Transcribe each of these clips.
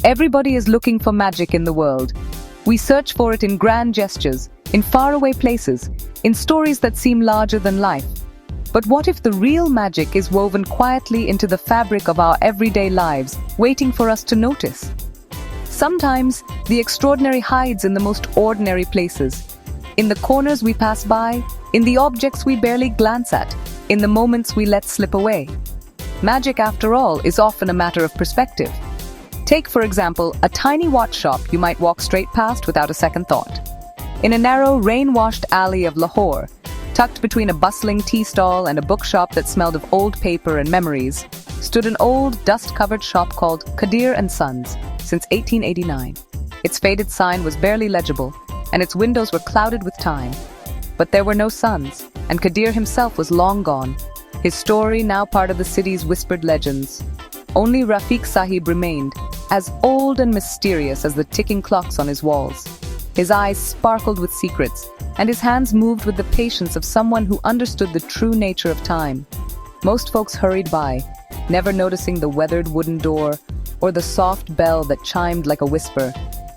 Everybody is looking for magic in the world. We search for it in grand gestures, in faraway places, in stories that seem larger than life. But what if the real magic is woven quietly into the fabric of our everyday lives, waiting for us to notice? Sometimes, the extraordinary hides in the most ordinary places. In the corners we pass by, in the objects we barely glance at, in the moments we let slip away. Magic, after all, is often a matter of perspective. Take, for example, a tiny watch shop you might walk straight past without a second thought. In a narrow, rain-washed alley of Lahore, tucked between a bustling tea stall and a bookshop that smelled of old paper and memories, stood an old, dust-covered shop called Qadir & Sons, since 1889. Its faded sign was barely legible, and its windows were clouded with time. But there were no sons, and Qadir himself was long gone, his story now part of the city's whispered legends. Only Rafiq Sahib remained, as old and mysterious as the ticking clocks on his walls. His eyes sparkled with secrets, and his hands moved with the patience of someone who understood the true nature of time. Most folks hurried by, never noticing the weathered wooden door or the soft bell that chimed like a whisper,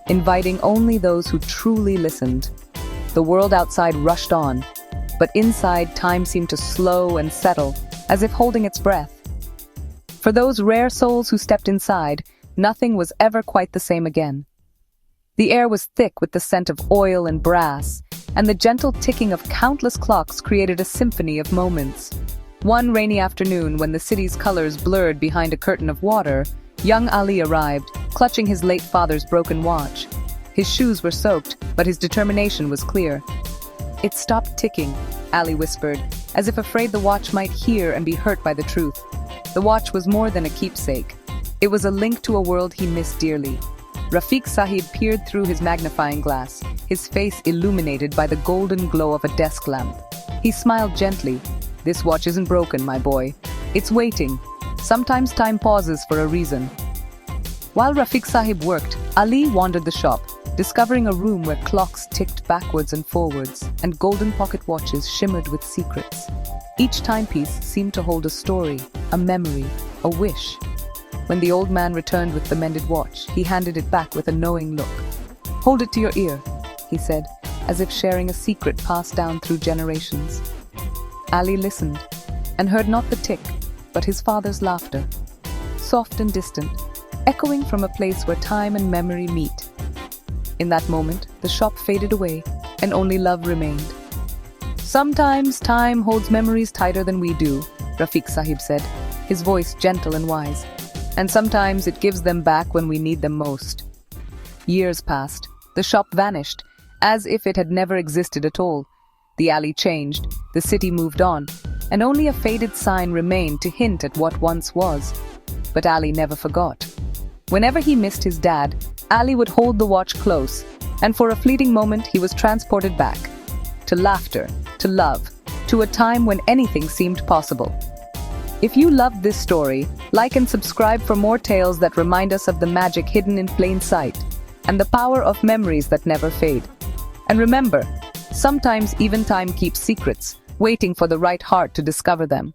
inviting only those who truly listened. The world outside rushed on, but inside time seemed to slow and settle, as if holding its breath. For those rare souls who stepped inside, nothing was ever quite the same again. The air was thick with the scent of oil and brass, and the gentle ticking of countless clocks created a symphony of moments. One rainy afternoon, when the city's colors blurred behind a curtain of water, young Ali arrived, clutching his late father's broken watch. His shoes were soaked, but his determination was clear. "It stopped ticking," Ali whispered, as if afraid the watch might hear and be hurt by the truth. The watch was more than a keepsake. It was a link to a world he missed dearly. Rafiq Sahib peered through his magnifying glass, his face illuminated by the golden glow of a desk lamp. He smiled gently. "This watch isn't broken, my boy. It's waiting. Sometimes time pauses for a reason." While Rafiq Sahib worked, Ali wandered the shop, discovering a room where clocks ticked backwards and forwards, and golden pocket watches shimmered with secrets. Each timepiece seemed to hold a story, a memory, a wish. When the old man returned with the mended watch, he handed it back with a knowing look. "Hold it to your ear," he said, as if sharing a secret passed down through generations. Ali listened, and heard not the tick, but his father's laughter, soft and distant, echoing from a place where time and memory meet. In that moment, the shop faded away, and only love remained. "Sometimes time holds memories tighter than we do," Rafiq Sahib said, his voice gentle and wise. "And sometimes it gives them back when we need them most." Years passed. The shop vanished, as if it had never existed at all. The alley changed, the city moved on, and only a faded sign remained to hint at what once was. But Ali never forgot. Whenever he missed his dad, Ali would hold the watch close, and for a fleeting moment he was transported back. To laughter, to love, to a time when anything seemed possible. If you loved this story, like and subscribe for more tales that remind us of the magic hidden in plain sight, and the power of memories that never fade. And remember, sometimes even time keeps secrets, waiting for the right heart to discover them.